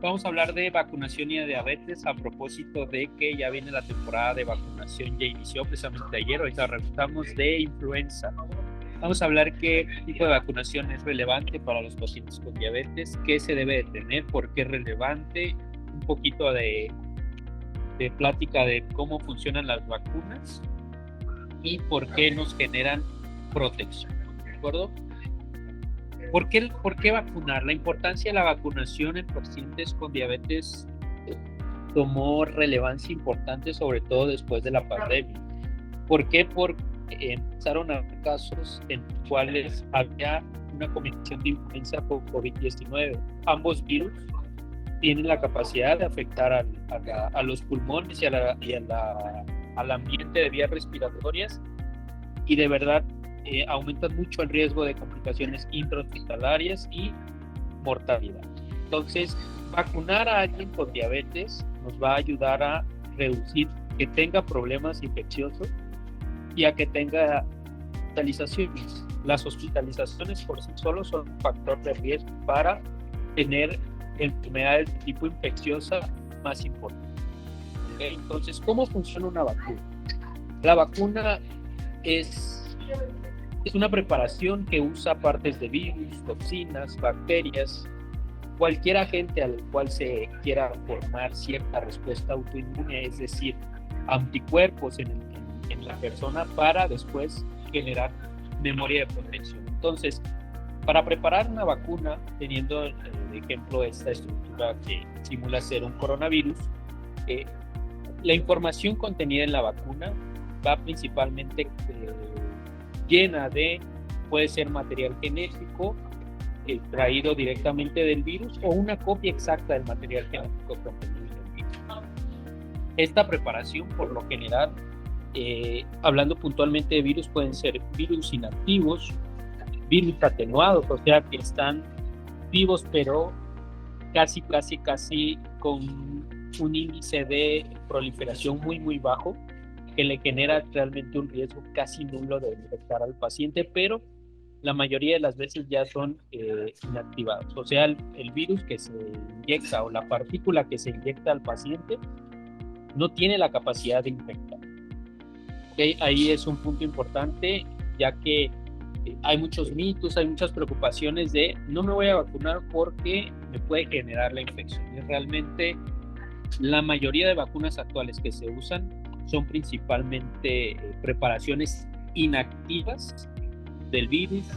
Vamos a hablar de vacunación y de diabetes a propósito de que ya viene la temporada de vacunación, ya inició precisamente ayer. Ahorita hablamos de influenza. Vamos a hablar qué tipo de vacunación es relevante para los pacientes con diabetes, qué se debe de tener, por qué es relevante, un poquito de plática de cómo funcionan las vacunas y por qué nos generan protección, ¿de acuerdo? ¿Por qué vacunar? La importancia de la vacunación en pacientes con diabetes tomó relevancia importante, sobre todo después de la pandemia. ¿Por qué? Porque empezaron a haber casos en los cuales había una combinación de influenza con COVID-19. Ambos virus tienen la capacidad de afectar a los pulmones y al ambiente de vías respiratorias, y de verdad aumentan mucho el riesgo de complicaciones intrahospitalarias y mortalidad. Entonces, vacunar a alguien con diabetes nos va a ayudar a reducir que tenga problemas infecciosos y a que tenga hospitalizaciones. Las hospitalizaciones por sí solos son un factor de riesgo para tener enfermedades de tipo infecciosa más importantes. ¿Okay? Entonces, ¿cómo funciona una vacuna? La vacuna es una preparación que usa partes de virus, toxinas, bacterias, cualquier agente al cual se quiera formar cierta respuesta autoinmune, es decir, anticuerpos en la persona para después generar memoria de protección. Entonces, para preparar una vacuna, teniendo de ejemplo esta estructura que simula ser un coronavirus, la información contenida en la vacuna va principalmente llena de, puede ser material genético traído directamente del virus o una copia exacta del material genético contenido en el virus. Esta preparación, por lo general, hablando puntualmente de virus, pueden ser virus inactivos, virus atenuados, o sea que están vivos pero casi con un índice de proliferación muy bajo, que le genera realmente un riesgo casi nulo de infectar al paciente, pero la mayoría de las veces ya son inactivados. O sea, el virus que se inyecta o la partícula que se inyecta al paciente no tiene la capacidad de infectar. ¿Okay? Ahí es un punto importante, ya que hay muchos mitos, hay muchas preocupaciones de no me voy a vacunar porque me puede generar la infección. Y realmente la mayoría de vacunas actuales que se usan son principalmente preparaciones inactivas del virus,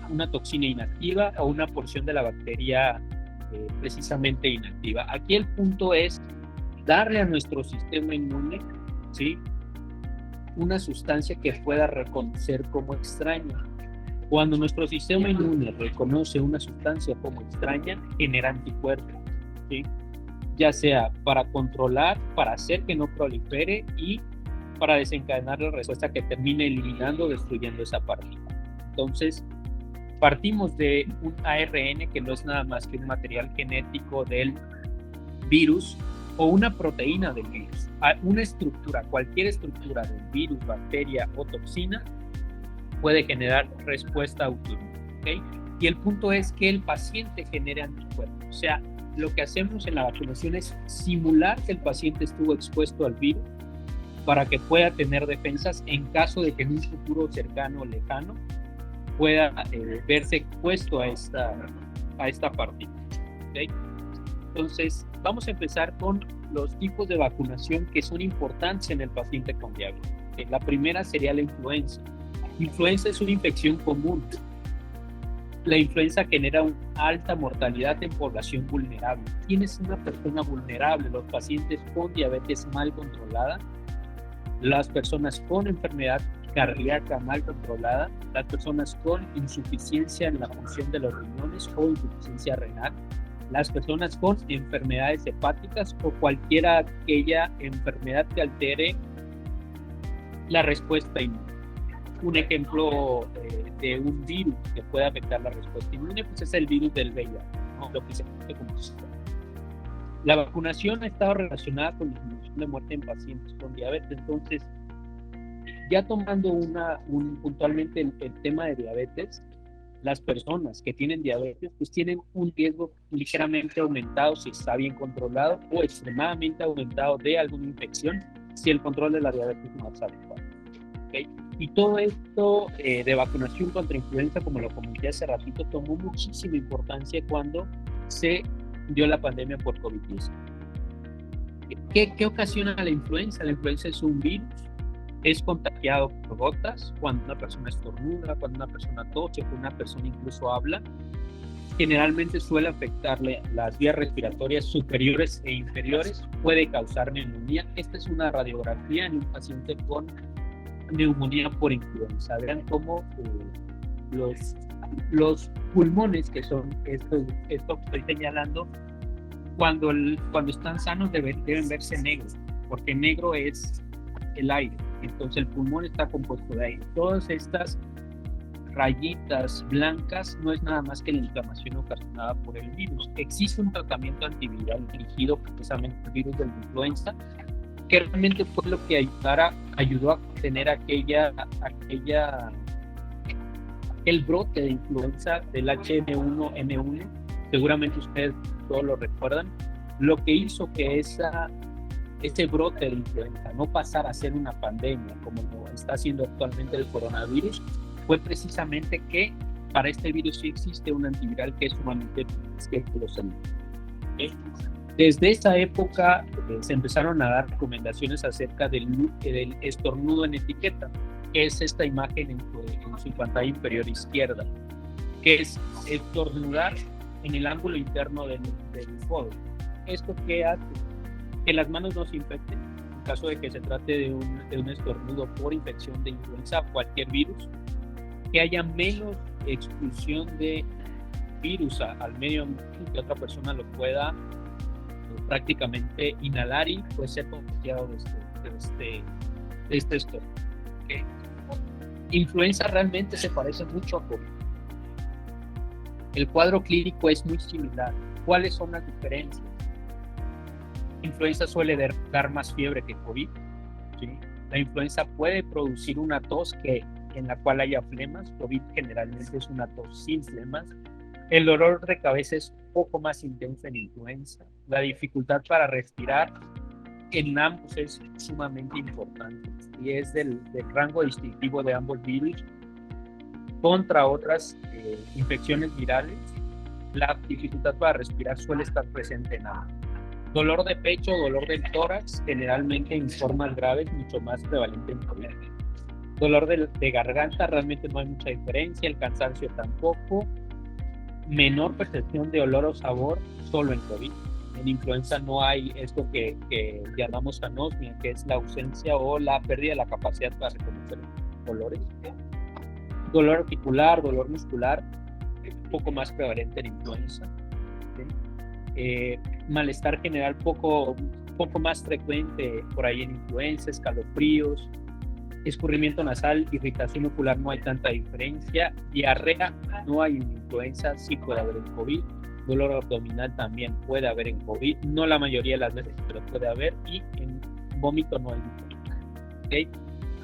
una toxina inactiva o una porción de la bacteria precisamente inactiva. Aquí el punto es darle a nuestro sistema inmune, ¿sí?, una sustancia que pueda reconocer como extraña. Cuando nuestro sistema inmune reconoce una sustancia como extraña, genera anticuerpos, ¿sí?, ya sea para controlar, para hacer que no prolifere y para desencadenar la respuesta que termine eliminando o destruyendo esa partícula. Entonces, partimos de un ARN que no es nada más que un material genético del virus o una proteína del virus. Una estructura, cualquier estructura del virus, bacteria o toxina puede generar respuesta autoinmune, ¿okay? Y el punto es que el paciente genere anticuerpos. O sea, lo que hacemos en la vacunación es simular que el paciente estuvo expuesto al virus para que pueda tener defensas en caso de que en un futuro cercano o lejano pueda verse expuesto a esta partícula. ¿Okay? Entonces, vamos a empezar con los tipos de vacunación que son importantes en el paciente con diabetes. La primera sería la influenza. Influenza es una infección común. La influenza genera una alta mortalidad en población vulnerable. ¿Quién es una persona vulnerable? Los pacientes con diabetes mal controlada, las personas con enfermedad cardíaca mal controlada, las personas con insuficiencia en la función de los riñones o insuficiencia renal, las personas con enfermedades hepáticas o cualquiera aquella enfermedad que altere la respuesta inmune. Un ejemplo de un virus que puede afectar la respuesta inmune pues es el virus del VIH, ¿no? Lo que se conoce como SIDA. La vacunación ha estado relacionada con la disminución de muerte en pacientes con diabetes. Entonces, ya tomando puntualmente el tema de diabetes, las personas que tienen diabetes pues tienen un riesgo ligeramente aumentado si está bien controlado o extremadamente aumentado de alguna infección si el control de la diabetes no es adecuado. ¿Okay? Y todo esto de vacunación contra influenza, como lo comenté hace ratito, tomó muchísima importancia cuando se dio la pandemia por COVID-19. ¿Qué ocasiona la influenza? La influenza es un virus, es contagiado por gotas, cuando una persona estornuda, cuando una persona tose, cuando una persona incluso habla. Generalmente suele afectarle las vías respiratorias superiores e inferiores, puede causar neumonía. Esta es una radiografía en un paciente con neumonía por influenza. Vean cómo los pulmones, que son esto que estoy señalando, cuando están sanos deben verse negros, porque negro es el aire. Entonces el pulmón está compuesto de aire. Todas estas rayitas blancas no es nada más que la inflamación ocasionada por el virus. Existe un tratamiento antiviral dirigido precisamente al virus de la influenza, que realmente fue lo que ayudó a tener el brote de influenza del H1N1. Seguramente ustedes todos lo recuerdan. Lo que hizo que ese brote de influenza no pasara a ser una pandemia como lo está haciendo actualmente el coronavirus fue precisamente que para este virus sí existe un antiviral que es sumamente eficaz. Desde esa época se empezaron a dar recomendaciones acerca del estornudo en etiqueta, que es esta imagen en su pantalla inferior izquierda, que es estornudar en el ángulo interno del codo. ¿Esto qué hace? Que las manos no se infecten en caso de que se trate de un estornudo por infección de influenza o cualquier virus, que haya menos expulsión de virus al medio ambiente, que otra persona lo pueda prácticamente inhalar y pues ser contagiado de este estornudo. ¿Okay? Influenza realmente se parece mucho a COVID. El cuadro clínico es muy similar. ¿Cuáles son las diferencias? Influenza suele dar más fiebre que COVID. ¿Sí? La influenza puede producir una tos en la cual haya flemas. COVID generalmente es una tos sin flemas. El dolor de cabeza es un poco más intenso en influenza. La dificultad para respirar en ambos es sumamente importante y es del rango distintivo de ambos virus contra otras infecciones virales. La dificultad para respirar suele estar presente en ambos. Dolor de pecho, dolor del tórax, generalmente en formas graves, mucho más prevalente en COVID. Dolor de garganta, realmente no hay mucha diferencia, el cansancio tampoco. Menor percepción de olor o sabor, solo en COVID. En influenza no hay esto que llamamos anosmia, que es la ausencia o la pérdida de la capacidad para reconocer olores. Dolor articular, dolor muscular, un poco más prevalente en influenza. ¿Sí? Malestar general poco más frecuente por ahí en influenza, escalofríos, escurrimiento nasal, irritación ocular, no hay tanta diferencia. Diarrea no hay en influenza, sí puede haber en COVID. Dolor abdominal también puede haber en COVID, no la mayoría de las veces, pero puede haber. Y en vómito no hay diferencia. ¿Okay?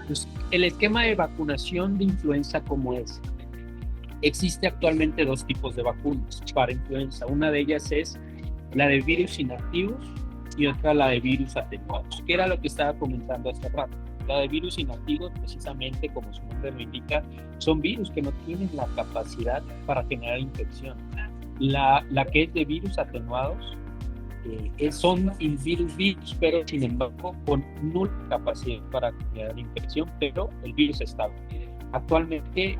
Pues el esquema de vacunación de influenza, ¿cómo es? Existe actualmente dos tipos de vacunas para influenza. Una de ellas es la de virus inactivos y otra la de virus atenuados, que era lo que estaba comentando hace rato. La de virus inactivos, precisamente como su nombre lo indica, son virus que no tienen la capacidad para generar infección. La que es de virus atenuados son virus, pero sin embargo con nula capacidad para generar infección, pero el virus está bien. Actualmente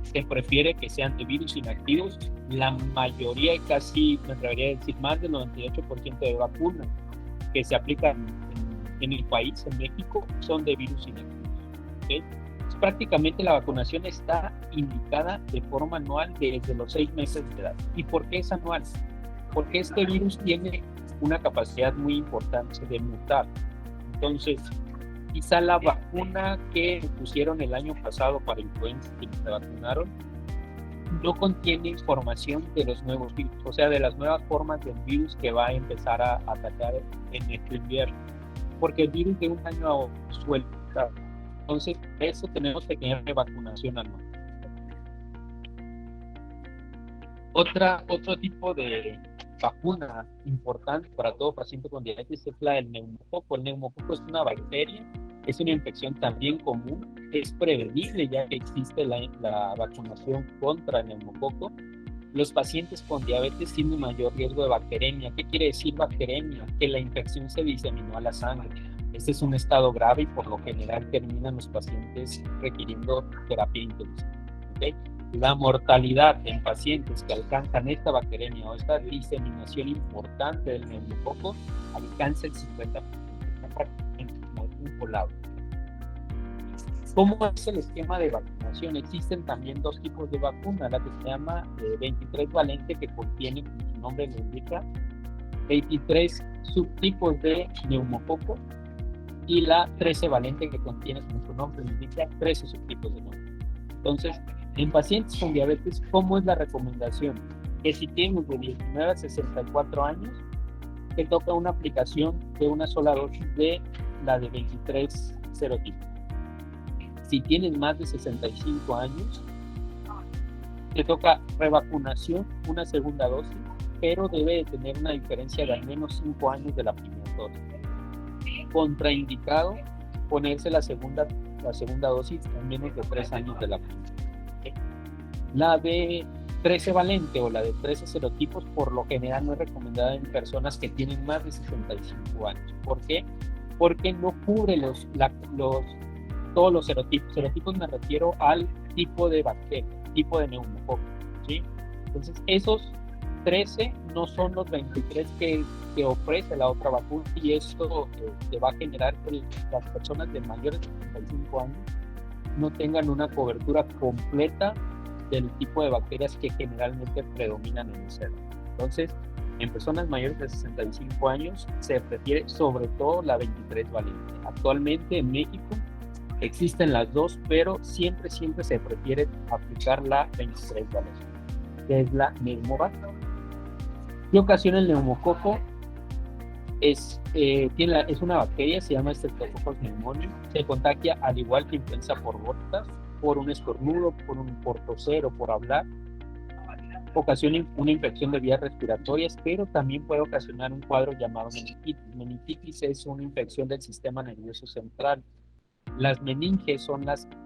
se prefiere que sean de virus inactivos. La mayoría, y casi me atrevería a decir más del 98% de vacunas que se aplican en el país, en México, son de virus inactivos. ¿Okay? Pues prácticamente la vacunación está indicada de forma anual desde los 6 meses de edad. ¿Y por qué es anual? Porque este virus tiene una capacidad muy importante de mutar. Entonces, quizá la vacuna que pusieron el año pasado para influenza, que se vacunaron, no contiene información de los nuevos virus, o sea, de las nuevas formas del virus que va a empezar a atacar en este invierno, porque el virus de un año a otro suele estar. Entonces, eso tenemos que tener de vacunación anual. Otro tipo de vacuna importante para todo paciente con diabetes es la del neumococo. El neumococo es una bacteria, es una infección también común, es prevenible ya que existe la vacunación contra el neumococo. Los pacientes con diabetes tienen mayor riesgo de bacteremia. ¿Qué quiere decir bacteremia? Que la infección se diseminó a la sangre. Este es un estado grave y por lo general terminan los pacientes requiriendo terapia intensiva. ¿Okay? La mortalidad en pacientes que alcanzan esta bacteremia o esta diseminación importante del neumococo alcanza el 50%, prácticamente como un volado. ¿Cómo es el esquema de vacunación? Existen también dos tipos de vacuna, la que se llama 23 valente, que contiene, como su nombre lo indica, 23 subtipos de neumococo, y la 13 valente, que contiene, como su nombre lo indica, 13 subtipos de neumococo. Entonces, en pacientes con diabetes, ¿cómo es la recomendación? Que si tienes de 19 a 64 años, te toca una aplicación de una sola dosis de la de 23 serotipos. Si tienes más de 65 años, te toca revacunación, una segunda dosis, pero debe de tener una diferencia de al menos 5 años de la primera dosis. Contraindicado ponerse la segunda dosis en menos de 3 años de la primera. La de 13 valente o la de 13 serotipos por lo general no es recomendada en personas que tienen más de 65 años. ¿Por qué? Porque no cubre todos los serotipos. Serotipos me refiero al tipo de bacteria, tipo de neumococo, ¿sí? Entonces, esos 13 no son los 23 que ofrece la otra vacuna, y esto te va a generar que las personas de mayores de 65 años no tengan una cobertura completa del tipo de bacterias que generalmente predominan en el cerebro. Entonces, en personas mayores de 65 años se prefiere sobre todo la 23 valente. Actualmente en México existen las dos, pero siempre se prefiere aplicar la 23 valente, que es la Neumovac. ¿Qué ocasiona el neumococo? Es una bacteria, se llama Streptococcus pneumoniae. Se contagia al igual que influenza por gotas, por un estornudo, por toser o por hablar. Ocasiona una infección de vías respiratorias, pero también puede ocasionar un cuadro llamado meningitis. Meningitis es una infección del sistema nervioso central. Las meninges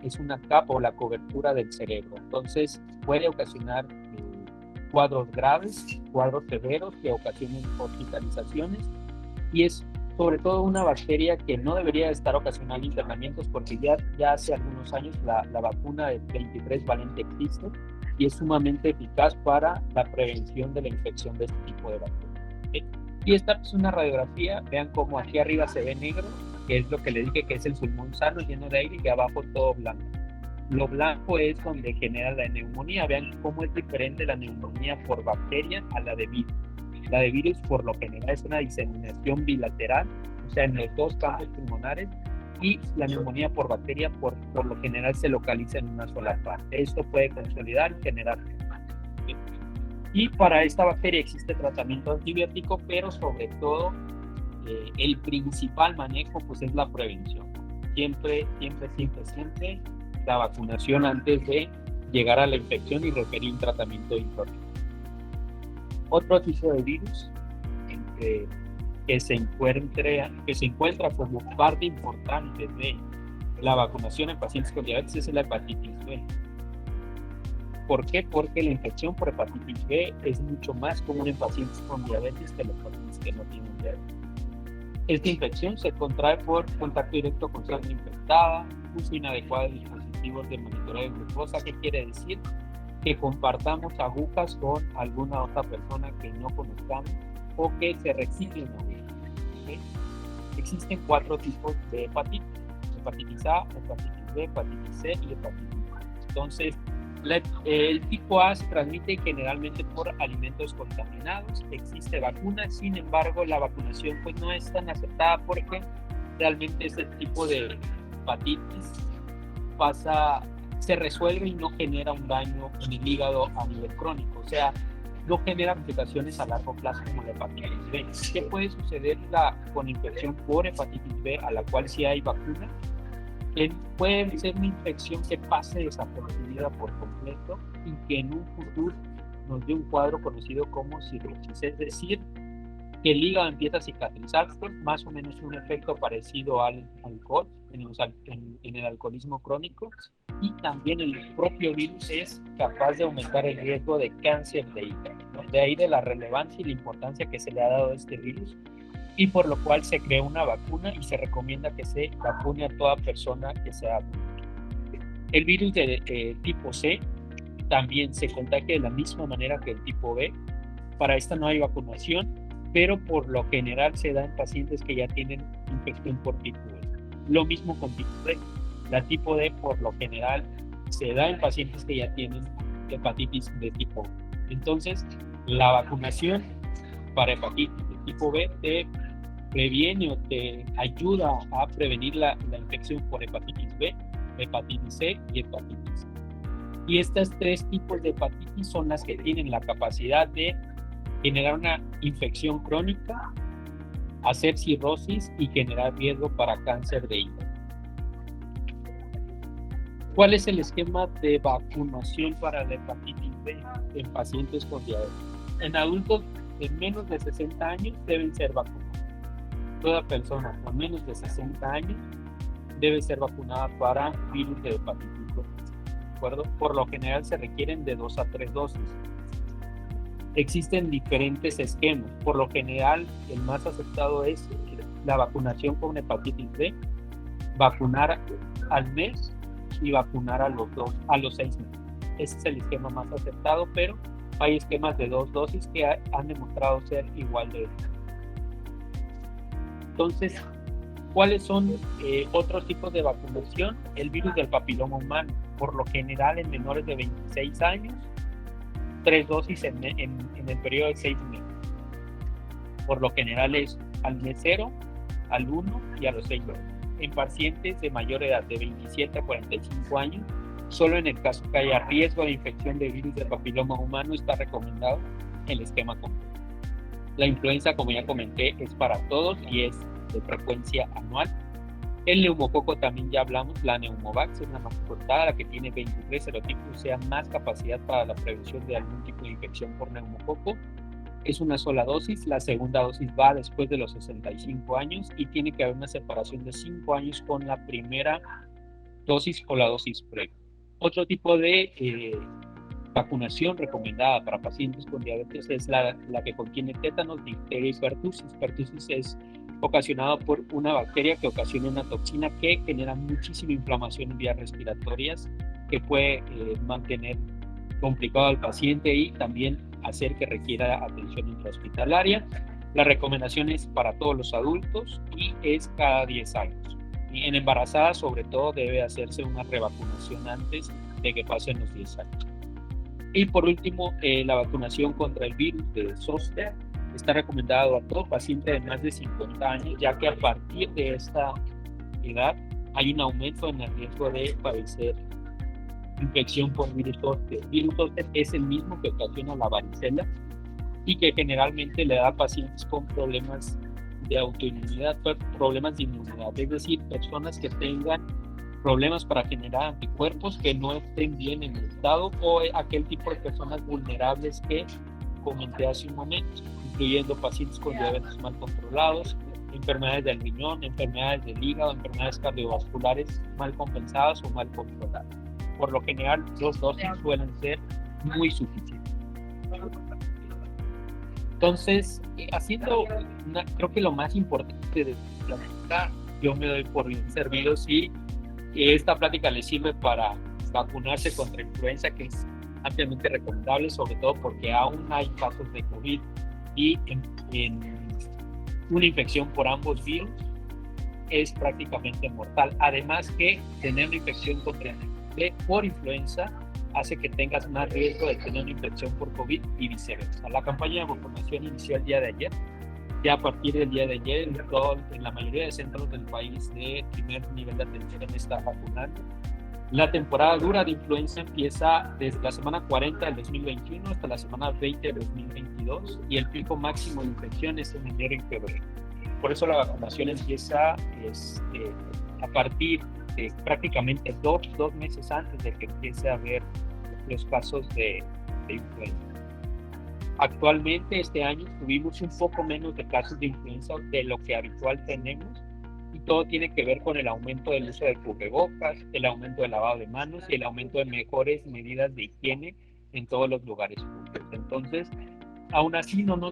es una capa o la cobertura del cerebro. Entonces puede ocasionar cuadros graves, cuadros severos que ocasionen hospitalizaciones, y es sobre todo una bacteria que no debería estar ocasionando internamientos, porque ya hace algunos años la vacuna de 23 valente existe y es sumamente eficaz para la prevención de la infección de este tipo de bacterias. Y esta es una radiografía. Vean cómo aquí arriba se ve negro, que es lo que le dije que es el pulmón sano lleno de aire, y abajo todo blanco. Lo blanco es donde genera la neumonía. Vean cómo es diferente la neumonía por bacteria a la de virus. La de virus por lo general es una diseminación bilateral, o sea, en los dos campos pulmonares, y la neumonía por bacteria por lo general se localiza en una sola parte. Esto puede consolidar y generar. Y para esta bacteria existe tratamiento antibiótico, pero sobre todo el principal manejo pues es la prevención. Siempre la vacunación antes de llegar a la infección y requerir un tratamiento incorrecto. Otro tipo de virus que se encuentra como parte importante de la vacunación en pacientes con diabetes es la hepatitis B. ¿Por qué? Porque la infección por hepatitis B es mucho más común en pacientes con diabetes que en los pacientes que no tienen diabetes. Esta infección se contrae por contacto directo con sangre infectada, uso inadecuado de dispositivos de monitoreo de glucosa. ¿Qué quiere decir? Que compartamos agujas con alguna otra persona que no conozcamos o que se reciclen agujas. ¿Okay? Existen 4 tipos de hepatitis: hepatitis A, hepatitis B, hepatitis C y hepatitis B. Entonces, el tipo A se transmite generalmente por alimentos contaminados. Existe vacuna, sin embargo, la vacunación pues no es tan aceptada porque realmente este tipo de hepatitis se resuelve y no genera un daño en el hígado a nivel crónico, o sea, no genera complicaciones a largo plazo como la hepatitis B. ¿Qué puede suceder con infección por hepatitis B, a la cual sí hay vacuna? Puede ser una infección que pase desapercibida por completo y que en un futuro nos dio un cuadro conocido como cirrosis, es decir, que el hígado empieza a cicatrizarse, más o menos un efecto parecido al alcohol, en el alcoholismo crónico, y también el propio virus es capaz de aumentar el riesgo de cáncer de hígado, ¿no? De ahí de la relevancia y la importancia que se le ha dado a este virus, y por lo cual se creó una vacuna y se recomienda que se vacune a toda persona que sea adulta. El virus de tipo C también se contagia de la misma manera que el tipo B. Para esta no hay vacunación, pero por lo general se da en pacientes que ya tienen infección por tipo B. Lo mismo con tipo D. La tipo D por lo general se da en pacientes que ya tienen hepatitis de tipo B. Entonces, la vacunación para hepatitis de tipo B te previene o te ayuda a prevenir la infección por hepatitis B, hepatitis C y hepatitis C. Y estos tres tipos de hepatitis son las que tienen la capacidad de generar una infección crónica, hacer cirrosis y generar riesgo para cáncer de hígado. ¿Cuál es el esquema de vacunación para la hepatitis B en pacientes con diabetes? En adultos de menos de 60 años deben ser vacunados. Toda persona con menos de 60 años debe ser vacunada para virus de hepatitis B. ¿De acuerdo? Por lo general se requieren de 2 a 3 dosis. Existen diferentes esquemas. Por lo general, el más aceptado es la vacunación con hepatitis B, vacunar al mes y vacunar a los 6 meses. Ese es el esquema más aceptado, pero hay esquemas de 2 dosis que han demostrado ser igual de eficaces. Entonces, ¿cuáles son otros tipos de vacunación? El virus del papiloma humano, por lo general en menores de 26 años, 3 dosis en el periodo de 6 meses. Por lo general es al mes 0, al 1 y a los 6 meses. En pacientes de mayor edad, de 27 a 45 años, solo en el caso que haya riesgo de infección de virus del papiloma humano está recomendado el esquema completo. La influenza, como ya comenté, es para todos y es de frecuencia anual. El neumococo también ya hablamos, la Neumovax es una mascotada, la que tiene 23 serotipos, o sea, más capacidad para la prevención de algún tipo de infección por neumococo. Es una sola dosis, la segunda dosis va después de los 65 años y tiene que haber una separación de 5 años con la primera dosis o la dosis previa. Otro tipo de vacunación recomendada para pacientes con diabetes es la que contiene tétanos, difteria y pertussis. Pertussis es ocasionado por una bacteria que ocasiona una toxina que genera muchísima inflamación en vías respiratorias, que puede mantener complicado al paciente y también hacer que requiera atención intrahospitalaria. La recomendación es para todos los adultos y es cada 10 años. Y en embarazadas, sobre todo, debe hacerse una revacunación antes de que pasen los 10 años. Y por último, la vacunación contra el virus de zóster está recomendado a todo paciente de más de 50 años, ya que a partir de esta edad hay un aumento en el riesgo de padecer infección por virus zóster. El virus zóster es el mismo que ocasiona la varicela y que generalmente le da a pacientes con problemas de autoinmunidad, problemas de inmunidad, es decir, personas que tengan problemas para generar anticuerpos que no estén bien en el estado, o aquel tipo de personas vulnerables que comenté hace un momento, incluyendo pacientes con diabetes mal controlados, enfermedades del riñón, enfermedades del hígado, enfermedades cardiovasculares mal compensadas o mal controladas. Por lo general, 2 dosis suelen ser muy suficientes. Entonces, creo que lo más importante de la plática, yo me doy por bien servido si esta plática les sirve para vacunarse contra influenza, que es ampliamente recomendable, sobre todo porque aún hay casos de COVID y en una infección por ambos virus es prácticamente mortal. Además que tener una infección por influenza hace que tengas más riesgo de tener una infección por COVID y viceversa. La campaña de vacunación inició el día de ayer. Ya a partir del día de ayer, en la mayoría de centros del país de primer nivel de atención está vacunando. La temporada dura de influenza empieza desde la semana 40 del 2021 hasta la semana 20 del 2022 y el pico máximo de infección es en enero y febrero. Por eso la vacunación empieza a partir de prácticamente dos meses antes de que empiece a haber los casos de influenza. Actualmente, este año, tuvimos un poco menos de casos de influenza de lo que habitual tenemos, y todo tiene que ver con el aumento del uso de cubrebocas, el aumento del lavado de manos y el aumento de mejores medidas de higiene en todos los lugares públicos. Entonces, aún así no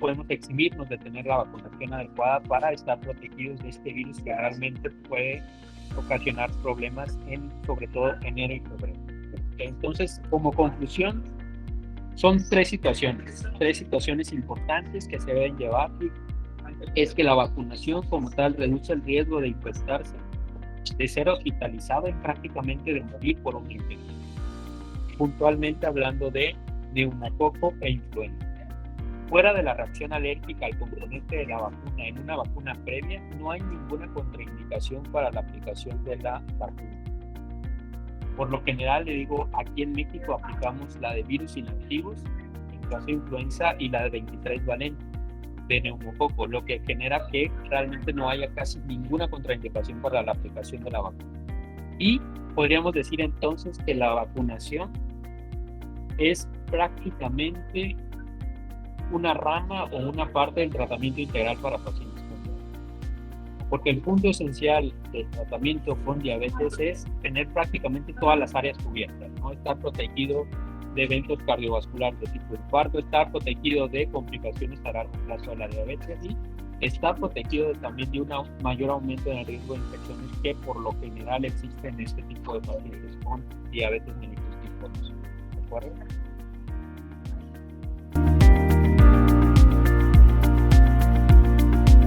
podemos eximirnos de tener la vacunación adecuada para estar protegidos de este virus que realmente puede ocasionar problemas sobre todo enero y febrero. Entonces, como conclusión, son tres situaciones importantes que se deben llevar. Es que la vacunación como tal reduce el riesgo de infectarse, de ser hospitalizado y prácticamente de morir por una infección, puntualmente hablando de neumococo e influenza. Fuera de la reacción alérgica al componente de la vacuna en una vacuna previa, no hay ninguna contraindicación para la aplicación de la vacuna. Por lo general, le digo, aquí en México aplicamos la de virus inactivos en caso de influenza y la de 23 valente de neumococo, lo que genera que realmente no haya casi ninguna contraindicación para la aplicación de la vacuna. Y podríamos decir entonces que la vacunación es prácticamente una rama o una parte del tratamiento integral para pacientes con diabetes. Porque el punto esencial del tratamiento con diabetes es tener prácticamente todas las áreas cubiertas, ¿no? Estar protegido de eventos cardiovasculares de tipo infarto, estar protegido de complicaciones a largo plazo de la diabetes y estar protegido también de un mayor aumento en el riesgo de infecciones que por lo general existe en este tipo de pacientes con diabetes mellitus tipo 2. ¿De acuerdo?